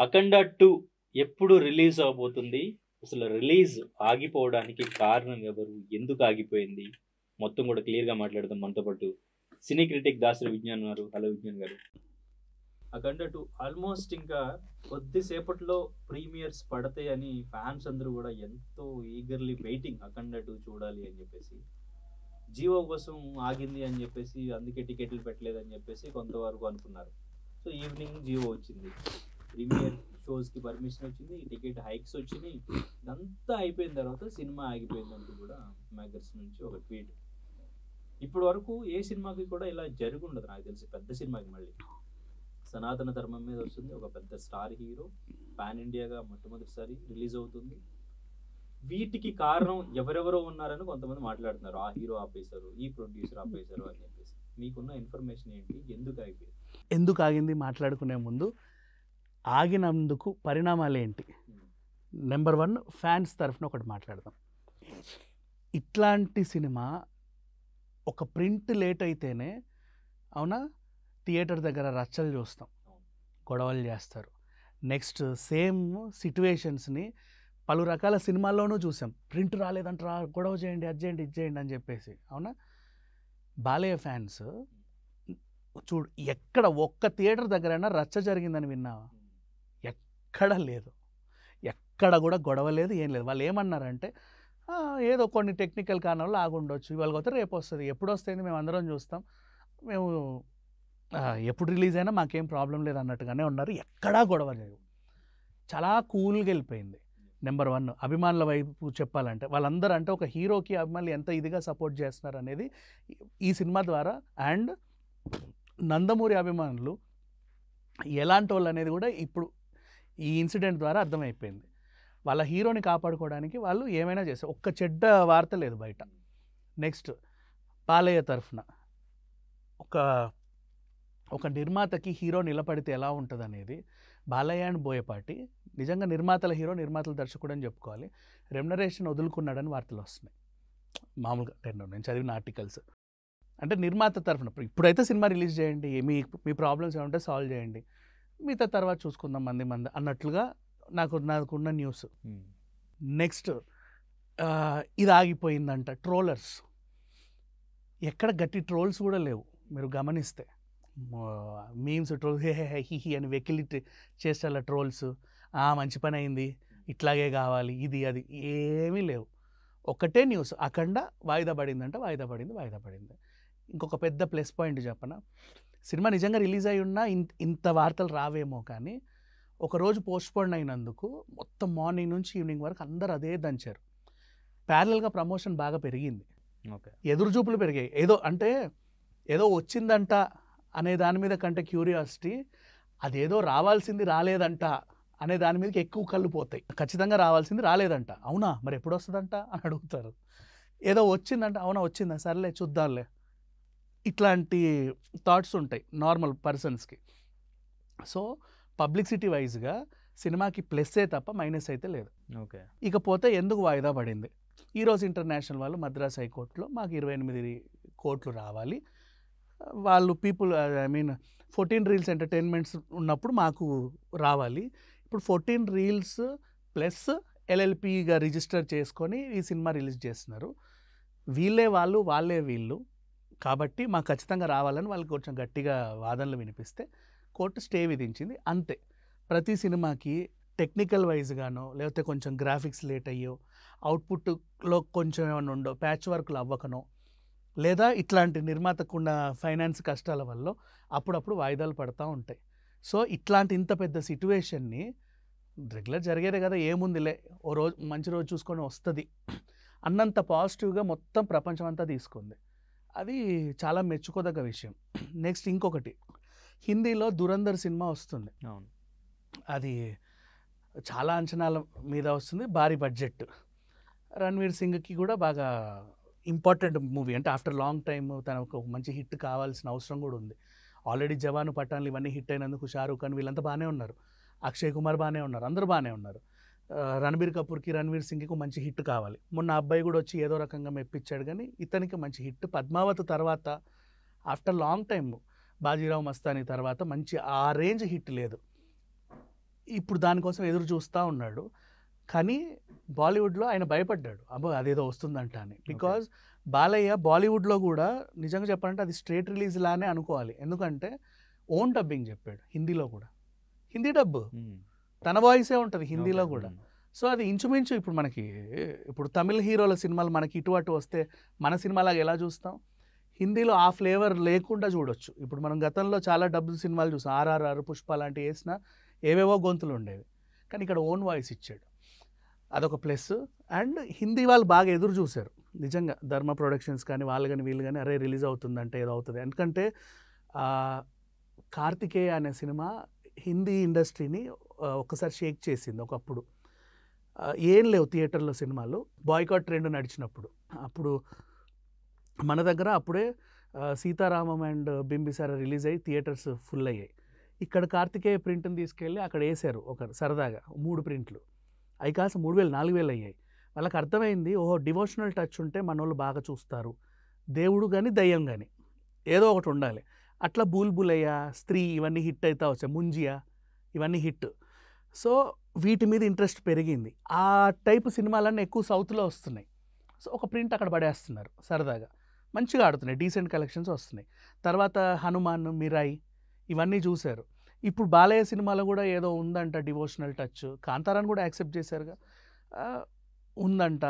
అఖండ 2 ఎప్పుడు రిలీజ్ అవబోతుంది? అసలు రిలీజ్ ఆగిపోవడానికి కారణం ఎవరు? ఎందుకు ఆగిపోయింది? మొత్తం కూడా క్లియర్‌గా మాట్లాడదాం మనతో పాటు సినీ క్రిటిక్ దాసరి విజ్ఞాన్ గారు. హలో విజ్ఞాన్ గారు. అఖండ 2 ఆల్మోస్ట్ ఇంకా కొద్దిసేపట్లో ప్రీమియర్స్ పడతాయని ఫ్యాన్స్ అందరూ కూడా ఎంతో ఈగర్లీ వెయిటింగ్ అఖండ 2 చూడాలి అని చెప్పేసి. జియో కోసం ఆగింది అని చెప్పేసి అందుకే టికెట్లు పెట్టలేదని చెప్పేసి కొంతవరకు అనుకున్నారు. సో ఈవినింగ్ జియో వచ్చింది. ప్రీమియర్ షోస్కి పర్మిషన్ వచ్చింది, టికెట్ హైక్స్ వచ్చినాయి. ఇదంతా అయిపోయిన తర్వాత సినిమా ఆగిపోయిందంటూ కూడా మేకర్స్ నుంచి ఒక ట్వీట్. ఇప్పటి వరకు ఏ సినిమాకి కూడా ఇలా జరుగుండదు నాకు తెలిసి. పెద్ద సినిమాకి మళ్ళీ సనాతన ధర్మం మీద వస్తుంది, ఒక పెద్ద స్టార్ హీరో, పాన్ ఇండియాగా మొట్టమొదటిసారి రిలీజ్ అవుతుంది. వీటికి కారణం ఎవరెవరో ఉన్నారని కొంతమంది మాట్లాడుతున్నారు. ఆ హీరో ఆపేశారు, ఈ ప్రొడ్యూసర్ ఆపేశారు అని చెప్పేసి. మీకున్న ఇన్ఫర్మేషన్ ఏంటి? ఎందుకు ఆగింది మాట్లాడుకునే ముందు ఆగినందుకు పరిణామాలు ఏంటి? నెంబర్ 1 ఫ్యాన్స్ తరఫున ఒకటి మాట్లాడదాం. ఇట్లాంటి సినిమా ఒక ప్రింట్ లేట్ అయితేనే అవునా థియేటర్ దగ్గర రచ్చలు చూస్తాం, గొడవలు చేస్తారు. నెక్స్ట్ సేమ్ సిట్యువేషన్స్ని పలు రకాల సినిమాల్లోనూ చూసాం. ప్రింట్ రాలేదంటారా, గొడవ చేయండి, అది చేయండి, ఇది చేయండి అని చెప్పేసి. అవునా, బాలయ్య ఫ్యాన్స్ చూడు, ఎక్కడ ఒక్క థియేటర్ దగ్గరైనా రచ్చ జరిగిందని విన్నావా? ఎక్కడ లేదు, ఎక్కడ కూడా గొడవ లేదు, ఏం లేదు. వాళ్ళు ఏమన్నారంటే ఏదో కొన్ని టెక్నికల్ కారణాలు ఆగుండొచ్చు, ఇవాళ పోతే రేపు వస్తుంది, ఎప్పుడు వస్తుంది మేము అందరం చూస్తాం, మేము ఎప్పుడు రిలీజ్ అయినా మాకేం ప్రాబ్లం లేదు అన్నట్టుగానే ఉన్నారు. ఎక్కడా గొడవ లేదు, చాలా కూల్గా వెళ్ళిపోయింది. నెంబర్ 1 అభిమానుల వైపు చెప్పాలంటే వాళ్ళందరూ అంటే ఒక హీరోకి అభిమానులు ఎంత ఇదిగా సపోర్ట్ చేస్తున్నారు అనేది ఈ సినిమా ద్వారా, అండ్ నందమూరి అభిమానులు ఎలాంటి వాళ్ళు అనేది కూడా ఇప్పుడు ఈ ఇన్సిడెంట్ ద్వారా అర్థమైపోయింది. వాళ్ళ హీరోని కాపాడుకోవడానికి వాళ్ళు ఏమైనా చేస్తారు, ఒక్క చెడ్డ వార్త లేదు బయట. నెక్స్ట్ బాలయ్య తరఫున ఒక నిర్మాతకి హీరో నిలబడితే ఎలా ఉంటుంది అనేది బాలయ్య అండ్ బోయపాటి నిజంగా నిర్మాతల హీరో, నిర్మాతల దర్శకుడు అని చెప్పుకోవాలి. రెమ్యునరేషన్ వదులుకున్నాడని వార్తలు వస్తున్నాయి మామూలుగా. నేను చదివిన ఆర్టికల్స్ అంటే నిర్మాత తరఫున ఇప్పుడైతే సినిమా రిలీజ్ చేయండి, మీ ప్రాబ్లమ్స్ ఏమంటే సాల్వ్ చేయండి, మిగతా తర్వాత చూసుకుందాం మంది అన్నట్లుగా నాకున్న న్యూస్. నెక్స్ట్ ఇది ఆగిపోయిందంట. ట్రోలర్స్ ఎక్కడ గట్టి ట్రోల్స్ కూడా లేవు మీరు గమనిస్తే. మీమ్స్ ట్రోల్ హి అని వెకిలి చేసేలా ట్రోల్స్, మంచి పని అయింది, ఇట్లాగే కావాలి, ఇది అది ఏమీ లేవు. ఒకటే న్యూస్, అఖండ వాయిదా పడిందంట, వాయిదా పడింది. ఇంకొక పెద్ద ప్లస్ పాయింట్ చెప్పనా, సినిమా నిజంగా రిలీజ్ అయి ఉన్నా ఇంత వార్తలు రావేమో, కానీ ఒకరోజు పోస్ట్పోన్ అయినందుకు మొత్తం మార్నింగ్ నుంచి ఈవినింగ్ వరకు అందరూ అదే దంచారు. ప్యారలల్గా ప్రమోషన్ బాగా పెరిగింది, ఎదురుచూపులు పెరిగాయి. ఏదో వచ్చిందంట అనే దాని మీద కంటే క్యూరియాసిటీ, అదేదో రావాల్సింది రాలేదంట అనే దాని మీదకి ఎక్కువ కళ్ళు పోతాయి. ఖచ్చితంగా రావాల్సింది రాలేదంట, అవునా మరి ఎప్పుడు వస్తుందంట అని అడుగుతారు. ఏదో వచ్చిందంట, అవునా వచ్చిందా, సర్లే చూద్దాంలే, ఇట్లాంటి థాట్స్ ఉంటాయి నార్మల్ పర్సన్స్కి. సో పబ్లిసిటీ వైజ్గా సినిమాకి ప్లస్సే తప్ప మైనస్ అయితే లేదు. ఇకపోతే ఎందుకు వాయిదా పడింది? ఈరోజు ఇంటర్నేషనల్ వాళ్ళు మద్రాస్ హైకోర్టులో మాకు 28 కోట్లు రావాలి, వాళ్ళు 14 రీల్స్ ఎంటర్టైన్మెంట్స్ ఉన్నప్పుడు మాకు రావాలి. ఇప్పుడు 14 రీల్స్ ప్లస్ LLPగా రిజిస్టర్ చేసుకొని ఈ సినిమా రిలీజ్ చేస్తున్నారు. వీళ్ళే వాళ్ళు, వాళ్ళే వీళ్ళు, కాబట్టి మాకు ఖచ్చితంగా రావాలని వాళ్ళు కొంచెం గట్టిగా వాదనలు వినిపిస్తే కోర్టు స్టే విధించింది. అంతే. ప్రతి సినిమాకి టెక్నికల్ వైజ్గానో లేకపోతే కొంచెం గ్రాఫిక్స్ లేట్ అయ్యో, అవుట్పుట్లో కొంచెం ఏమైనా ఉండో, ప్యాచ్ వర్క్లు అవ్వకనో, లేదా ఇట్లాంటి నిర్మాతకున్న ఫైనాన్స్ కష్టాల వల్ల అప్పుడప్పుడు వాయిదాలు పడుతూ ఉంటాయి. సో ఇట్లాంటి ఇంత పెద్ద సిట్యువేషన్ని రెగ్యులర్ జరిగేదే కదా, ఏముందిలే ఓ రోజు మంచి రోజు చూసుకొని వస్తుంది అన్నంత పాజిటివ్గా మొత్తం ప్రపంచం అంతా తీసుకుంది. అది చాలా మెచ్చుకోదగ్గ విషయం. నెక్స్ట్ ఇంకొకటి, హిందీలో దురంధర్ సినిమా వస్తుంది. అది చాలా అంచనాల మీద వస్తుంది, భారీ బడ్జెట్. రణ్వీర్ సింగ్కి కూడా బాగా ఇంపార్టెంట్ మూవీ, అంటే ఆఫ్టర్ లాంగ్ టైమ్ తనకు ఒక మంచి హిట్ కావాల్సిన అవసరం కూడా ఉంది. ఆల్రెడీ జవాను, పఠాన్లు ఇవన్నీ హిట్ అయినందుకు షారూఖ్ ఖాన్ వీళ్ళంతా బాగానే ఉన్నారు, అక్షయ్ కుమార్ బాగానే ఉన్నారు, అందరూ బాగానే ఉన్నారు. రణబీర్ కపూర్కి, రణ్వీర్ సింగ్కి మంచి హిట్ కావాలి. మొన్న అబ్బాయి కూడా వచ్చి ఏదో రకంగా మెప్పించాడు, కానీ ఇతనికి మంచి హిట్. పద్మావత్ తర్వాత after long time Bajirao Mastani తర్వాత మంచి ఆ రేంజ్ హిట్ లేదు. ఇప్పుడు దానికోసం ఎదురు చూస్తూ ఉన్నాడు. కానీ బాలీవుడ్లో ఆయన భయపడ్డాడు, అబ్బో అదేదో వస్తుందంట అని. బికాజ్ బాలయ్య బాలీవుడ్లో కూడా నిజంగా చెప్పాలంటే అది స్ట్రేట్ రిలీజ్ లానే అనుకోవాలి. ఎందుకంటే ఓన్ డబ్బింగ్ చెప్పాడు హిందీలో కూడా. హిందీ డబ్బు తన వాయిసే ఉంటుంది హిందీలో కూడా. సో అది ఇంచుమించు ఇప్పుడు మనకి ఇప్పుడు తమిళ హీరోల సినిమాలు మనకి ఇటు అటు వస్తే మన సినిమాలాగా ఎలా చూస్తాం, హిందీలో ఆ ఫ్లేవర్ లేకుండా చూడొచ్చు. ఇప్పుడు మనం గతంలో చాలా డబ్బు సినిమాలు చూసాం, RRR, పుష్ప లాంటివి వేసినా ఏవేవో గొంతులు ఉండేవి. కానీ ఇక్కడ ఓన్ వాయిస్ ఇచ్చాడు, అదొక ప్లస్. అండ్ హిందీ వాళ్ళు బాగా ఎదురు చూశారు నిజంగా, ధర్మ ప్రొడక్షన్స్ కానీ వాళ్ళు కానీ వీళ్ళు కానీ, అరే రిలీజ్ అవుతుందంటే ఏదో అవుతుంది. ఎందుకంటే కార్తికేయ అనే సినిమా హిందీ ఇండస్ట్రీని ఒక్కసారి షేక్ చేసింది ఒకప్పుడు. ఏం లేవు థియేటర్లో సినిమాలు, బాయ్కాట్ ట్రెండ్ నడిచినప్పుడు. అప్పుడు మన దగ్గర అప్పుడే సీతారామం అండ్ బింబిసార రిలీజ్ అయ్యి థియేటర్స్ ఫుల్ అయ్యాయి. ఇక్కడ కార్తికేయ ప్రింట్ని తీసుకెళ్ళి అక్కడ వేశారు ఒక సరదాగా 3 ప్రింట్లు, అవి కాస్త 3000 4000 అయ్యాయి. వాళ్ళకి అర్థమైంది, ఓహో డివోషనల్ టచ్ ఉంటే మనోళ్ళు బాగా చూస్తారు, దేవుడు కానీ దయ్యం కానీ ఏదో ఒకటి ఉండాలి. అట్లా బూల్బులయ్య, స్త్రీ ఇవన్నీ హిట్ అవుతా వచ్చాయి, ముంజియా ఇవన్నీ హిట్. సో వీటి మీద ఇంట్రెస్ట్ పెరిగింది. ఆ టైపు సినిమాలన్నీ ఎక్కువ సౌత్లో వస్తున్నాయి. సో ఒక ప్రింట్ అక్కడ పడేస్తున్నారు సరదాగా, మంచిగా ఆడుతున్నాయి, డీసెంట్ కలెక్షన్స్ వస్తున్నాయి. తర్వాత హనుమాన్, మిరాయి ఇవన్నీ చూశారు. ఇప్పుడు బాలయ్య సినిమాలో కూడా ఏదో ఉందంట డివోషనల్ టచ్, కాంతారాన్ని కూడా యాక్సెప్ట్ చేశారుగా, ఉందంట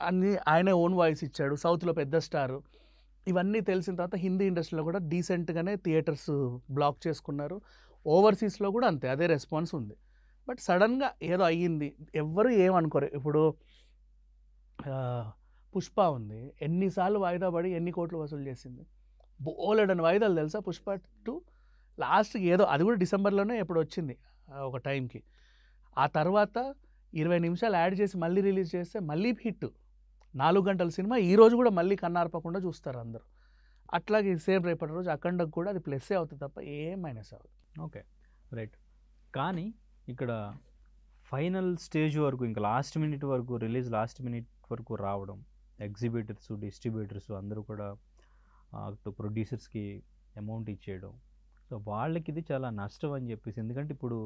అన్నీ ఆయనే ఓన్ వాయిస్ ఇచ్చాడు, సౌత్లో పెద్ద స్టారు. ఇవన్నీ తెలిసిన తర్వాత హిందీ ఇండస్ట్రీలో కూడా డీసెంట్గానే థియేటర్స్ బ్లాక్ చేసుకున్నారు. ఓవర్సీస్లో కూడా అంతే, అదే రెస్పాన్స్ ఉంది. బట్ సడన్గా ఏదో అయ్యింది, ఎవ్వరు ఏమనుకోరు. ఇప్పుడు పుష్ప ఉంది, ఎన్నిసార్లు వాయిదా పడి ఎన్ని కోట్లు వసూలు చేసింది, బోలెడని వాయిదాలు తెలుసా. పుష్ప 2 లాస్ట్కి ఏదో అది కూడా డిసెంబర్లోనే ఎప్పుడు వచ్చింది ఒక టైంకి. ఆ తర్వాత 20 నిమిషాలు యాడ్ చేసి మళ్ళీ రిలీజ్ చేస్తే మళ్ళీ హిట్, 4 గంటల సినిమా. ఈరోజు కూడా మళ్ళీ కన్నార్పకుండా చూస్తారు అందరూ. అట్లాగే సేమ్ రేపటి రోజు అఖండకు కూడా అది ప్లస్సే అవుతుంది తప్ప ఏం మైనస్ అవ్వదు. Okay right. కానీ ఇక్కడ ఫైనల్ స్టేజ్ వరకు, ఇంకా లాస్ట్ మినిట్ వరకు రిలీజ్, లాస్ట్ మినిట్ వరకు రావడం, ఎగ్జిబిటర్స్, డిస్ట్రిబ్యూటర్స్ అందరూ కూడా అటు ప్రొడ్యూసర్స్కి అమౌంట్ ఇచ్చేయడం, సో వాళ్ళకి ఇది చాలా నష్టం అని చెప్పేసి. ఎందుకంటే ఇప్పుడు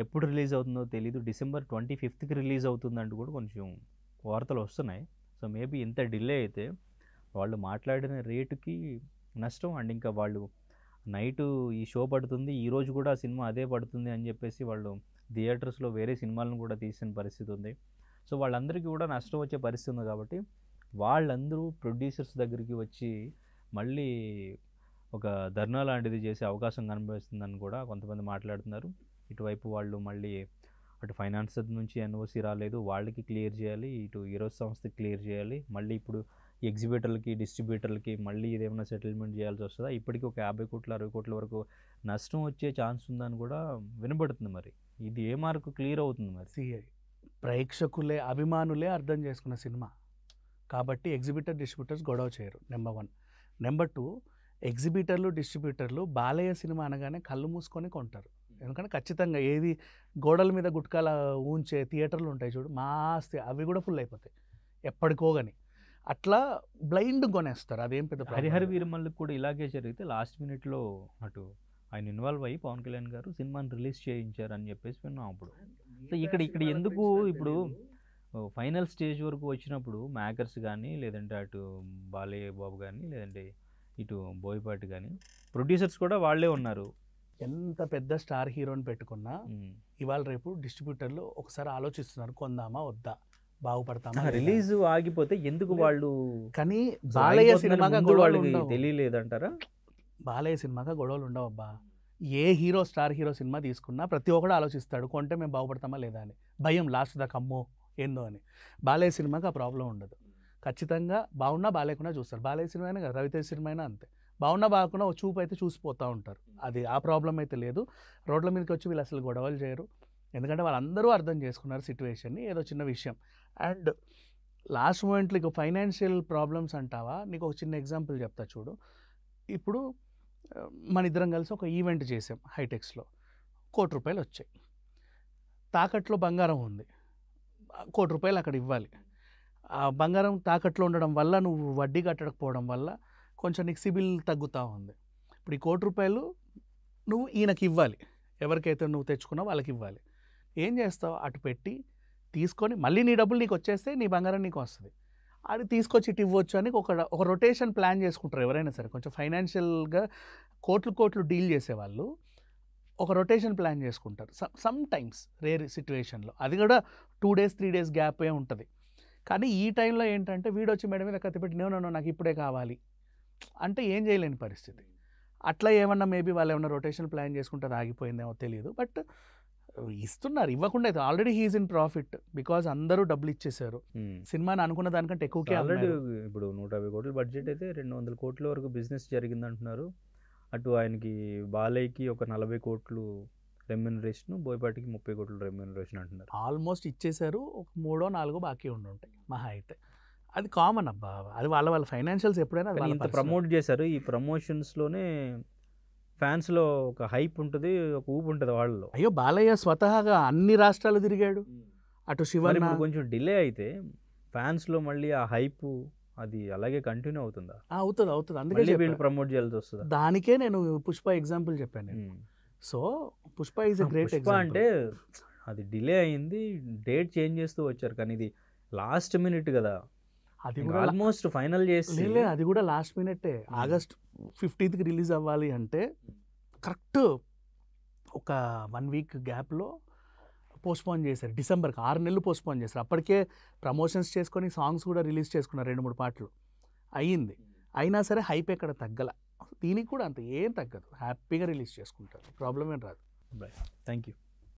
ఎప్పుడు రిలీజ్ అవుతుందో తెలీదు, December 25th రిలీజ్ అవుతుందంటూ కూడా కొంచెం వార్తలు వస్తున్నాయి. సో మేబీ ఇంత డిలే అయితే వాళ్ళు మాట్లాడిన రేటుకి నష్టం. అండ్ ఇంకా వాళ్ళు నైటు ఈ షో పడుతుంది, ఈరోజు కూడా సినిమా అదే పడుతుంది అని చెప్పేసి వాళ్ళు థియేటర్స్లో వేరే సినిమాలను కూడా తీసిన పరిస్థితి ఉంది. సో వాళ్ళందరికీ కూడా నష్టం వచ్చే పరిస్థితి ఉంది. కాబట్టి వాళ్ళందరూ ప్రొడ్యూసర్స్ దగ్గరికి వచ్చి మళ్ళీ ఒక ధర్నా లాంటిది చేసే అవకాశం కనిపిస్తుందని కూడా కొంతమంది మాట్లాడుతున్నారు. ఇటువైపు వాళ్ళు మళ్ళీ అటు ఫైనాన్స్ నుంచి ఎన్ఓసి రాలేదు, వాళ్ళకి క్లియర్ చేయాలి, ఇటు ఈరోజు సంస్థకి క్లియర్ చేయాలి, మళ్ళీ ఇప్పుడు ఎగ్జిబిటర్లకి, డిస్ట్రిబ్యూటర్లకి మళ్ళీ ఇదేమైనా సెటిల్మెంట్ చేయాల్సి వస్తుందా. ఇప్పటికీ ఒక 50 కోట్ల 60 కోట్ల వరకు నష్టం వచ్చే ఛాన్స్ ఉందని కూడా వినబడుతుంది. మరి ఇది ఏ మార్కు క్లియర్ అవుతుంది? మరి ప్రేక్షకులే, అభిమానులే అర్థం చేసుకున్న సినిమా కాబట్టి ఎగ్జిబిటర్, డిస్ట్రిబ్యూటర్స్ గొడవ చేయరు, నెంబర్ 1. నెంబర్ 2, ఎగ్జిబిటర్లు, డిస్ట్రిబ్యూటర్లు బాలయ్య సినిమా అనగానే కళ్ళు మూసుకొని కొంటారు. ఎందుకంటే ఖచ్చితంగా ఏది గోడల మీద గుట్కాల ఊంచే థియేటర్లు ఉంటాయి చూడు, మాస్తే అవి కూడా ఫుల్ అయిపోతాయి ఎప్పటికో. కానీ అట్లా బ్లైండ్ కొనేస్తారు, అదేం పెద్ద. హరిహర వీరమల్లికి కూడా ఇలాగే జరిగితే లాస్ట్ మినిట్లో అటు ఆయన ఇన్వాల్వ్ అయ్యి పవన్ కళ్యాణ్ గారు సినిమాని రిలీజ్ చేయించారు అని చెప్పేసి విన్నాం. అప్పుడు సో ఇక్కడ ఎందుకు ఇప్పుడు ఫైనల్ స్టేజ్ వరకు వచ్చినప్పుడు మేకర్స్ కానీ, లేదంటే అటు బాలయ్య బాబు కానీ, లేదంటే ఇటు బోయపాటి కానీ, ప్రొడ్యూసర్స్ కూడా వాళ్ళే ఉన్నారు. ఎంత పెద్ద స్టార్ హీరోని పెట్టుకున్నా ఇవాళ రేపు డిస్ట్రిబ్యూటర్లు ఒకసారి ఆలోచిస్తున్నారు, కొందామా వద్దా, బాగుపడతామా. రిలీజ్ ఆగిపోతే ఎందుకు వాళ్ళు, కానీ బాలయ్య సినిమాగా గొడవలు తెలియలేదంటారా? బాలయ్య సినిమాగా గొడవలు ఉండవు అబ్బా. ఏ హీరో, స్టార్ హీరో సినిమా తీసుకున్నా ప్రతి ఒక్కడు ఆలోచిస్తాడు, కొంటే మేము బాగుపడతామా లేదా అని భయం, లాస్ట్ దాకా అమ్మో ఏందో అని. బాలయ్య సినిమాకి ఆ ప్రాబ్లం ఉండదు. ఖచ్చితంగా బాగున్నా బాలేకున్నా చూస్తారు. బాలయ్య సినిమా అయినా కదా, రవితేజ సినిమా అయినా అంతే, బాగున్నా బాగున్నా చూపు అయితే చూసిపోతూ ఉంటారు. అది ఆ ప్రాబ్లం అయితే లేదు. రోడ్ల మీదకి వచ్చి వీళ్ళు అసలు గొడవలు చేయరు, ఎందుకంటే వాళ్ళందరూ అర్థం చేసుకున్నారు సిచ్యువేషన్ని, ఏదో చిన్న విషయం. అండ్ లాస్ట్ మూమెంట్లో ఇక ఫైనాన్షియల్ ప్రాబ్లమ్స్ అంటావా, నీకు ఒక చిన్న ఎగ్జాంపుల్ చెప్తా చూడు. ఇప్పుడు మన ఇద్దరం కలిసి ఒక ఈవెంట్ చేసాం హైటెక్స్లో, ₹1,00,00,000 వచ్చాయి. తాకట్లో బంగారం ఉంది, ₹1,00,00,000 అక్కడ ఇవ్వాలి. ఆ బంగారం తాకట్లో ఉండడం వల్ల, నువ్వు వడ్డీ కట్టకపోవడం వల్ల కొంచెం నీకు సిబిల్ తగ్గుతూ ఉంది. ఇప్పుడు ఈ ₹1,00,00,000 నువ్వు ఈయనకి ఇవ్వాలి, ఎవరికైతే నువ్వు తెచ్చుకున్నావు వాళ్ళకి ఇవ్వాలి. ఏం చేస్తావు, అటు పెట్టి తీసుకొని మళ్ళీ నీ డబ్బులు నీకు వచ్చేస్తే నీ బంగారం నీకు వస్తుంది. అది తీసుకొచ్చి ఇటు ఇవ్వచ్చు అని ఒక రొటేషన్ ప్లాన్ చేసుకుంటారు ఎవరైనా సరే. కొంచెం ఫైనాన్షియల్గా కోట్లు డీల్ చేసేవాళ్ళు ఒక రొటేషన్ ప్లాన్ చేసుకుంటారు. సమ్ టైమ్స్ రేర్ సిచ్యువేషన్లో అది కూడా 2 days 3 days గ్యాపే ఉంటుంది. కానీ ఈ టైంలో ఏంటంటే వీడు వచ్చి మేడం మీద కత్తి పెట్టి నో నాకు ఇప్పుడే కావాలి అంటే ఏం చేయలేని పరిస్థితి. అట్లా ఏమన్నా మేబీ వాళ్ళు ఏమన్నా రొటేషన్ ప్లాన్ చేసుకుంటే అది ఆగిపోయిందేమో తెలియదు. బట్ ఇస్తున్నారు, ఇవ్వకుండా అయితే already he is in profit because అందరూ డబ్బులు ఇచ్చేసారు. సినిమాని అనుకున్న దానికంటే ఎక్కువకే ఆల్రెడీ ఇప్పుడు 150 కోట్ల బడ్జెట్ అయితే 200 కోట్ల వరకు బిజినెస్ జరిగింది అంటున్నారు. అటు ఆయనకి బాలయ్యకి ఒక 40 కోట్లు రెమ్యూనరేషన్, బోయపాటికి 30 కోట్ల రెమ్యూనరేషన్ అంటున్నారు. ఆల్మోస్ట్ ఇచ్చేసారు. ఒక 3 or 4 బాకీ ఉండుంటాయి మహా అయితే. అది కామన్ అబ్బా, అది వాళ్ళ ఫైనాన్షియల్స్ ఎప్పుడైనా ఇంత ప్రమోట్ చేశారు. ఈ ప్రమోషన్స్లోనే ఫ్యాన్స్లో ఒక హైప్ ఉంటుంది, ఒక ఊపు ఉంటుంది వాళ్ళలో. అయ్యో బాలయ్య స్వతహాగా అన్ని రాష్ట్రాలు తిరిగాడు. అటు శివన్న కొంచెం డిలే అయితే ఫ్యాన్స్లో మళ్ళీ ఆ హైప్ అది అలాగే కంటిన్యూ అవుతుందా? అవుతుంది. అందుకే వీళ్ళు ప్రమోట్ చేయాల్సి వస్తుంది. దానికే నేను పుష్ప ఎగ్జాంపుల్ చెప్పాను. So Pushpa is a great example. అంటే అది డిలే అయింది, డేట్ చేంజ్ చేస్తూ వచ్చారు, కానీ ఇది లాస్ట్ మినిట్ కదా. అది ఆల్మోస్ట్ ఫైనల్ చేసి అది కూడా లాస్ట్ మినిటే. August 15th రిలీజ్ అవ్వాలి అంటే కరెక్ట్ ఒక 1 week గ్యాప్లో పోస్ట్పోన్ చేశారు. డిసెంబర్కి 6 నెలలు పోస్ట్పోన్ చేశారు. అప్పటికే ప్రమోషన్స్ చేసుకొని సాంగ్స్ కూడా రిలీజ్ చేసుకున్నారు, 2-3 పాటలు అయ్యింది. అయినా సరే హైప్ ఎక్కడ తగ్గల. దీనికి కూడా అంత ఏం తగ్గదు, హ్యాపీగా రిలీజ్ చేసుకుంటారు, ప్రాబ్లం ఏం రాదు. Thank you.